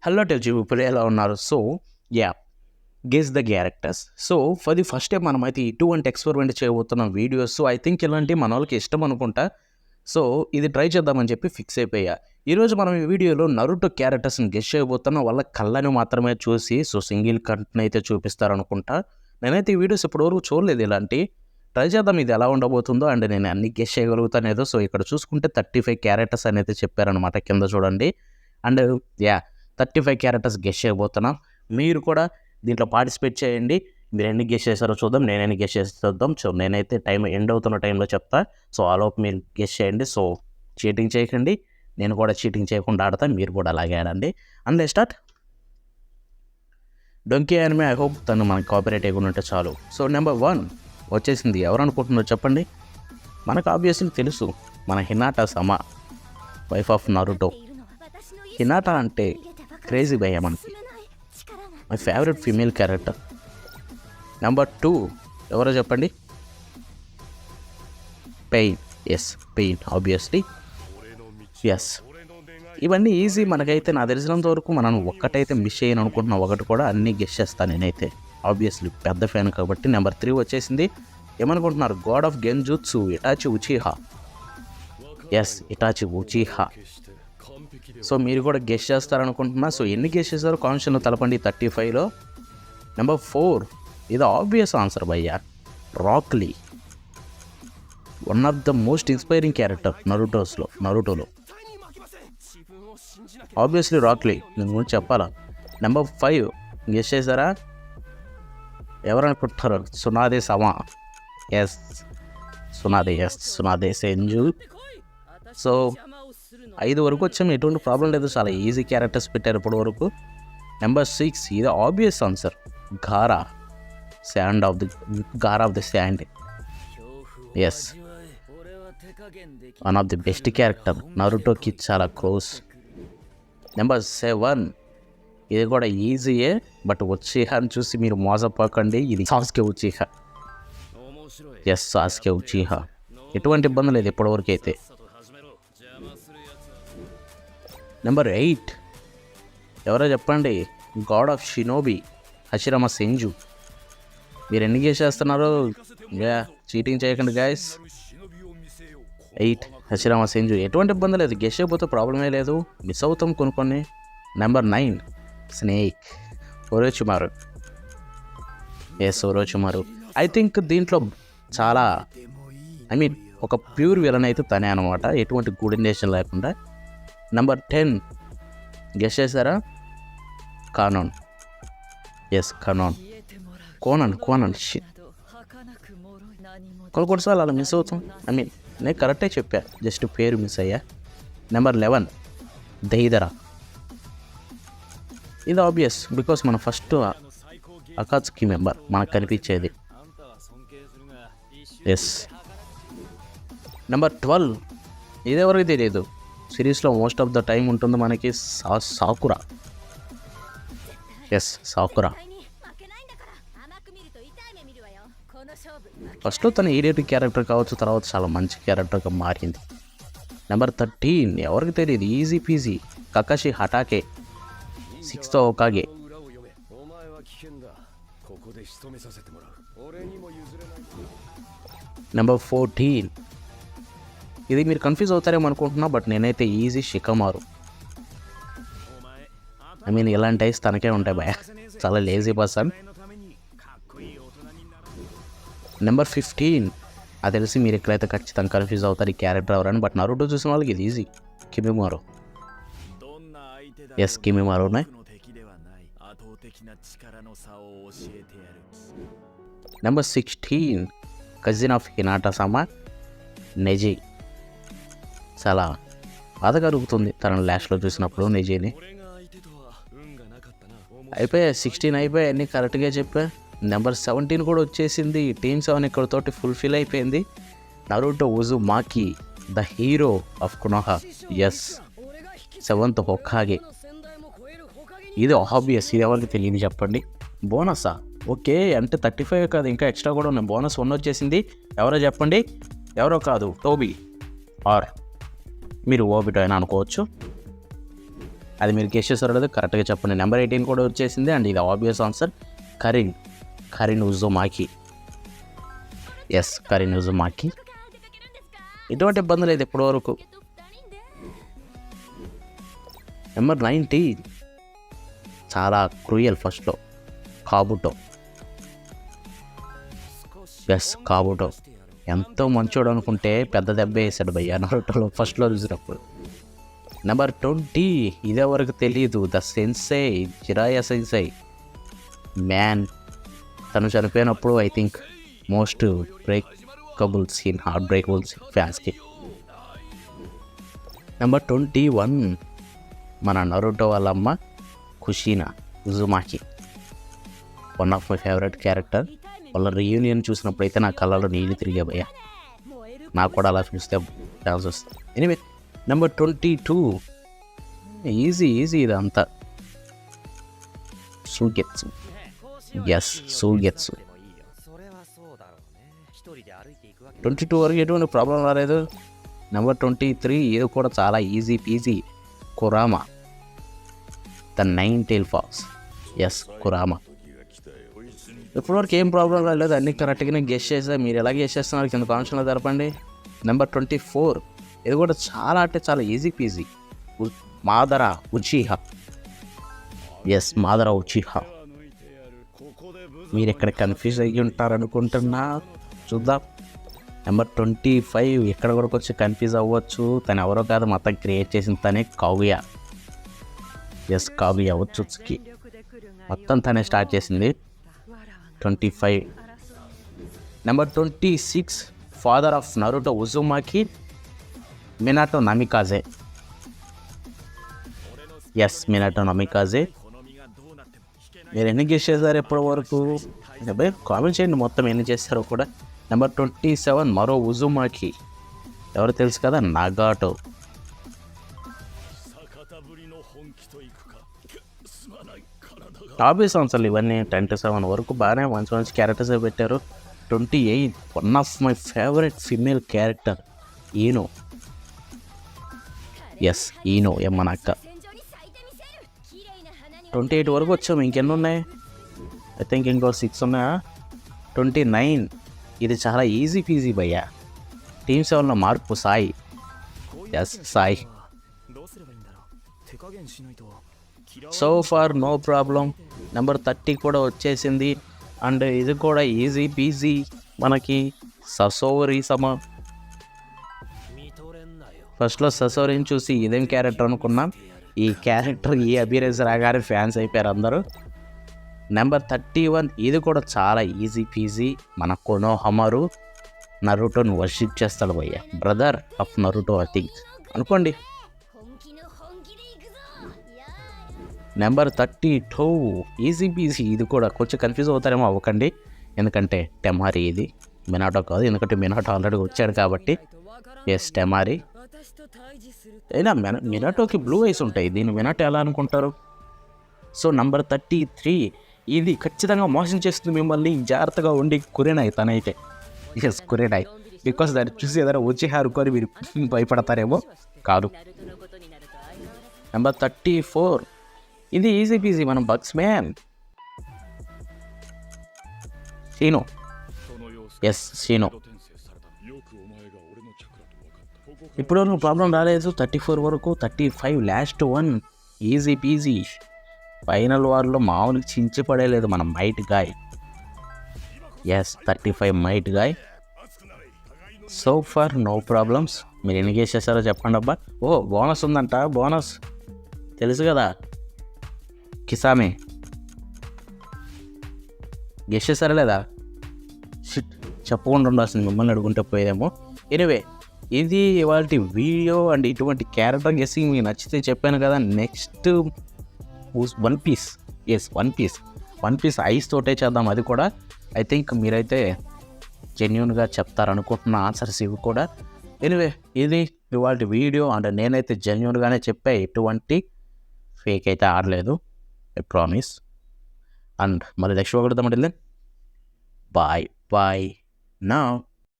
Hello టెల్జీ ఇప్పుడు ఎలా ఉన్నారు? So yeah guess the characters. So for the first time మనమైతే ఇటువంటి ఎక్స్పెరిమెంట్ చేయబోతున్నాం వీడియోస్. సో ఐ థింక్ ఇలాంటివి మన వాళ్ళకి ఇష్టం అనుకుంటా. సో ఇది ట్రై చేద్దామని చెప్పి ఫిక్స్ అయిపోయా. ఈరోజు మనం ఈ వీడియోలో నరుటో క్యారెక్టర్స్ని గెస్ చేయబోతున్నాం. వాళ్ళ కళ్ళని మాత్రమే చూసి సో సింగిల్ కంటెంట్ అయితే చూపిస్తారనుకుంటా. నేనైతే ఈ వీడియోస్ ఇప్పటివరకు చూడలేదు ఇలాంటి. ట్రై చేద్దాం ఇది ఎలా ఉండబోతుందో. అండ్ నేను అన్ని గెస్ చేయగలుగుతానేదో. సో ఇక్కడ చూసుకుంటే 35 క్యారెక్టర్స్ అనేది చెప్పారనమాట, కింద చూడండి. అండ్ యా 35 క్యారెక్టర్స్ గెస్ చేయబోతున్నాం. మీరు కూడా దీంట్లో పార్టిసిపేట్ చేయండి. మీరు ఎన్ని గెస్ చేశారో చూద్దాం, నేను ఎన్ని గెస్ చేసి చూద్దాం. సో నేనైతే టైం ఎండ్ అవుతున్న టైంలో చెప్తా. సో ఆలోపు మీరు గెస్ చేయండి. సో చీటింగ్ చేయకండి, నేను కూడా చీటింగ్ చేయకుండా ఆడతాను, మీరు కూడా అలాగే ఆడండి. And start. డొంకీ anime, I hope తను మనకి కాపీరైట్ అయ్యకుండా ఉంటే చాలు. సో నెంబర్ 1 వచ్చేసింది. ఎవరు అనుకుంటున్నారో చెప్పండి. మనకు ఆబ్వియస్లీ తెలుసు, మన హినాటా సమా, వైఫ్ ఆఫ్ నరుటో. హినాటా అంటే క్రేజీ భయ్య మనకి, my favourite female character. Number 2 ఎవరో చెప్పండి. Pain. Yes, Pain obviously. Yes, ఇవన్నీ ఈజీ మనకైతే. నాకు తెలిసినంత వరకు మనం ఒక్కటైతే మిస్ చేయను అనుకుంటున్నా, ఒకటి కూడా అన్నీ గెస్ చేస్తాను నేనైతే. ఆబ్వియస్లీ పెద్ద ఫ్యాన్ కాబట్టి. నెంబర్ 3 వచ్చేసింది. ఏమనుకుంటున్నారు? God of genjutsu, Itachi Uchiha. Yes, Itachi Uchiha. So మీరు కూడా గెస్ చేస్తారనుకుంటున్నా. సో ఎన్ని గెస్ చేశారో కాన్స్టెంట్లో తెలపండి 35లో. నెంబర్ 4 ఇది ఆబ్వియస్ ఆన్సర్ భయ్యా, Rock Lee. One of the most inspiring character నరుటోలో ఆబ్వియస్లీ రాక్ లీ. నేను గురించి చెప్పాలా. నెంబర్ 5 గెస్ చేశారా? ఎవరనుకుంటారు? సునాదే సమా. ఎస్, సునాదే సెంజు. సో 5 వరకు వచ్చాము, ఎటువంటి ప్రాబ్లం లేదు. చాలా ఈజీ క్యారెక్టర్స్ పెట్టారు ఇప్పటి వరకు. నెంబర్ 6 ఇది obvious answer, Gaara of the sand. Yes, one of the best character, నరుటోకి చాలా క్లోజ్. నెంబర్ 7 ఇది కూడా ఈజీయే, బట్ ఉచిహా అని చూసి మీరు మోసపోకండి. ఇది Sasuke Uchiha. Yes, Sasuke Uchiha. ఎటువంటి ఇబ్బంది లేదు ఇప్పటివరకు అయితే. నెంబర్ 8 ఎవరో చెప్పండి. God of shinobi, Hashirama Senju. మీరు ఎన్ని గెస్ చేస్తున్నారో చీటింగ్ చేయకండి గైస్. 8 హషిరామా సెంజు. ఎటువంటి ఇబ్బంది లేదు, గెస్ చేయకపోతే ప్రాబ్లమే లేదు, మిస్ అవుతాం కొన్ని. Number 9 snake, Orochimaru. Yes, Orochimaru. I think దీంట్లో చాలా ఒక ప్యూర్ విలన్ అయితే తనే అనమాట, ఎటువంటి కోఆర్డినేషన్ లేకుండా. నెంబర్ 10 గెస్ చేశారా? కానోన్. Yes, Konan. కొన్నిసార్లు అలా మిస్ అవుతాం. నేను కరెక్టే చెప్పా, జస్ట్ పేరు మిస్ అయ్యా. నెంబర్ 11 దైదరా. ఇది ఆబ్వియస్, బికాస్ మన ఫస్ట్ అకాత్సుకి మెంబర్ మనకు కనిపించేది. ఎస్. నెంబర్ 12 ఇదెవరికి తెలియదు, సిరీస్లో మోస్ట్ ఆఫ్ ద టైం ఉంటుంది మనకి, సాకురా. Yes, sakura. ఫస్ట్లో తన ఈడియట్ క్యారెక్టర్ కావచ్చు, తర్వాత చాలా మంచి క్యారెక్టర్గా మారింది. నెంబర్ 13 ఎవరికి తెలియదు, easy peasy, Kakashi Hatake, 6th Hokage. Number 14 ఇది మీరు కన్ఫ్యూజ్ అవుతారేమో అనుకుంటున్నా, బట్ నేనైతే ఈజీ షికమారు. ఇలాంటి ఐస్ తనకే ఉంటాయి భయ, చాలా లేజీ పర్సన్. నెంబర్ 15 అది తెలిసి మీరు ఎక్కడైతే ఖచ్చితంగా కన్ఫ్యూజ్ అవుతారు ఈ క్యారెక్టర్ ఎవరని, బట్ నరుటో చూసిన వాళ్ళకి ఇది ఈజీ, కిమిమారు. ఎస్, కిమిమారు ఉన్నాయి. నెంబర్ 16 కజిన్ ఆఫ్ హినాటా సమా, నెజీ. చాలా బాధ కలుగుతుంది తన లాస్ట్లో చూసినప్పుడు నెజీని. అయిపోయా 16 అయిపోయాయి, అన్నీ కరెక్ట్గా చెప్పా. నెంబర్ 17 కూడా వచ్చేసింది. టీమ్ 7 ఇక్కడతోటి ఫుల్ఫిల్ అయిపోయింది. Naruto Uzumaki, the hero of Konoha. Yes, 7th Hokage. ఇది ఆబ్వియస్, ఇది ఎవరికి తెలియదు చెప్పండి. బోనసా? ఓకే, అంటే 35 కాదు, ఇంకా ఎక్స్ట్రా కూడా ఉన్నాయి. బోనస్ 1 వచ్చేసింది. ఎవరో చెప్పండి. ఎవరో కాదు, టోబీ ఆర్ మీరు ఓబిటో అయినా అనుకోవచ్చు. అది మీరు గెస్ చేస్తారో లేదో కరెక్ట్గా చెప్పండి. నెంబర్ 18 కూడా వచ్చేసింది. అండ్ ఇది obvious answer Karin Uzumaki. Yes, Karin Uzumaki. ఎటువంటి ఇబ్బంది లేదు ఇప్పటి వరకు. నెంబర్ 19 చాలా క్రూయల్ ఫస్ట్లో కాబుటో. ఎస్, కాబుటో ఎంతో మంచోడు అనుకుంటే పెద్ద దెబ్బ వేసాడు భయ్య నరుటోలో ఫస్ట్లో చూసినప్పుడు. నెంబర్ 20 ఇదే వరకు తెలియదు, the sensei, Jiraiya sensei. Man, తను చనిపోయినప్పుడు I think most breakable scene, heart breakable scene ఫ్యాన్స్కి. నెంబర్ 21 మన నరుటో వాళ్ళ అమ్మ Kushina Uzumaki. One of my favourite character. వాళ్ళ రీయూనియన్ చూసినప్పుడు అయితే నా కళ్ళలో నీళ్ళు తిరిగే భయ్య. నాకు కూడా అలా చూస్తే డాన్స్ వస్తుంది. ఎనీవే, నెంబర్ 22 ఈజీ ఇదంతా. సూగెత్సు. ఎస్, సూగెత్సు. 22 వరకు ఎటువంటి ప్రాబ్లం రాలేదు. నెంబర్ 23 ఇది కూడా చాలా easy peasy. Kurama, the 9 tail fox. Yes, Kurama. ఇప్పటివరకు ఏం ప్రాబ్లం రాలేదు, అన్ని కరెక్ట్గానే గెస్ చేసా. మీరు ఎలా గెస్ చేస్తున్నారు కింద కామెంట్స్లో తెలపండి. నెంబర్ 24 ఇది కూడా చాలా అంటే చాలా easy peasy. Madara Uchiha. Yes, Madara Uchiha. మీరు ఇక్కడ కన్ఫ్యూజ్ అయ్యి ఉంటారనుకుంటున్నా, చూద్దాం. నెంబర్ 25 ఇక్కడ కూడా కొంచెం కన్ఫ్యూజ్ అవ్వచ్చు. తను ఎవరో కాదు, మొత్తం క్రియేట్ చేసిన తనే కాగుయా. ఎస్, కాగుయా వచ్చుకి మొత్తం తనే స్టార్ట్ చేసింది. 25. Number 26 father of Naruto Uzumaki, Minato Namikaze. Yes, Minato Namikaze. మీరు ఎన్ని గెస్ చేశారు ఎప్పటి వరకు కామెంట్ చేయండి, మొత్తం ఎన్ని చేస్తారో కూడా. నెంబర్ 27 మరో ఉజుమాకి, ఎవరు తెలుసు కదా, నగాటో. ఆబ్వియస్ ఆన్సర్లు ఇవన్నీ. 27 వరకు బాగానే మంచి క్యారెక్టర్స్ పెట్టారు. 28 one of my favourite female character Ino. Yes, Ino ఎమ్మనక్క. 28 వరకు వచ్చాము. ఇంకెన్ని ఉన్నాయి? ఐ థింక్ ఇంకో 6 ఉన్నాయా? 29 ఇది చాలా ఈజీ పీజీ భయ్యా. టీమ్ 7లో మార్పు Sai. Yes, Sai. So far no problem. Number 30 కూడా వచ్చేసింది. అండ్ ఇది కూడా ఈజీ పీజీ మనకి. ససోరి సమా. ఫస్ట్లో ససోరిని చూసి ఇదేం క్యారెక్టర్ అనుకున్నాం. ఈ క్యారెక్టర్ ఈ అబిరెన్స్ రాగానే ఫ్యాన్స్ అయిపోయారు అందరూ. నెంబర్ 31 ఇది కూడా చాలా ఈజీ పీజీ. మన కొనోహమారు నరుటోని వర్షిప్ చేస్తాడు భయ్య, brother of Naruto I think అనుకోండి. Number 32 easy peasy. ఇది కూడా కొంచెం కన్ఫ్యూజ్ అవుతారేమో, అవ్వకండి. ఎందుకంటే టెమారి ఇది, మినాటో కాదు. ఎందుకంటే మినాటో ఆల్రెడీ వచ్చాడు కాబట్టి. ఎస్, టెమారి. అయినా మినాటోకి బ్లూ ఐస్ ఉంటాయి, దీన్ని మినాటో ఎలా అనుకుంటారు? సో నెంబర్ 33 ఇది ఖచ్చితంగా మోసం చేస్తుంది మిమ్మల్ని. జాగ్రత్తగా ఉండి కురేనాయ్ తనైతే. ఎస్, కురేనాయ్. బికాస్ దాన్ని చూసి ఏదైనా వచ్చి హారుకొని మీరు భయపడతారేమో, కాదు. నెంబర్ 34 ఇది ఈజీ పీజీ, మనం bugs man Shino. Yes, Shino. ఇప్పుడు నువ్వు ప్రాబ్లం రాలేదు. 34 వరకు. 35 last one easy peasy. Final వార్లో మామూలుగా చించి పడేలేదు మన Might Guy. Yes, 35 Might Guy. So far no problems. మీరు ఎన్ని గెస్ చేస్తారో చెప్పండి అబ్బా. ఓ, బోనస్ ఉందంట. బోనస్ తెలుసు కదా, కిసామే. గెస్ చేస్తారా లేదా? చెప్పకుండా ఉండాల్సింది, మిమ్మల్ని అడుగుంటే పోయేదేమో. ఎనివే, ఇది ఇవాళ వీడియో. అండ్ ఇటువంటి క్యారెక్టర్ గెస్సింగ్ మీకు నచ్చితే చెప్పాను కదా. Next One Piece. Yes, One Piece ఐస్ తోటే చేద్దాం. అది కూడా ఐ థింక్ మీరైతే జెన్యూన్గా చెప్తారనుకుంటున్న ఆన్సర్స్ ఇవి కూడా. ఎనివే, ఇది ఇవాళ వీడియో. అండ్ నేనైతే జెన్యూన్గానే చెప్పా, ఎటువంటి ఫేక్ అయితే ఆడలేదు, ఐ ప్రామిస్. అండ్ మళ్ళీ నెక్స్ట్ ఒకటి బాయ్ నౌ.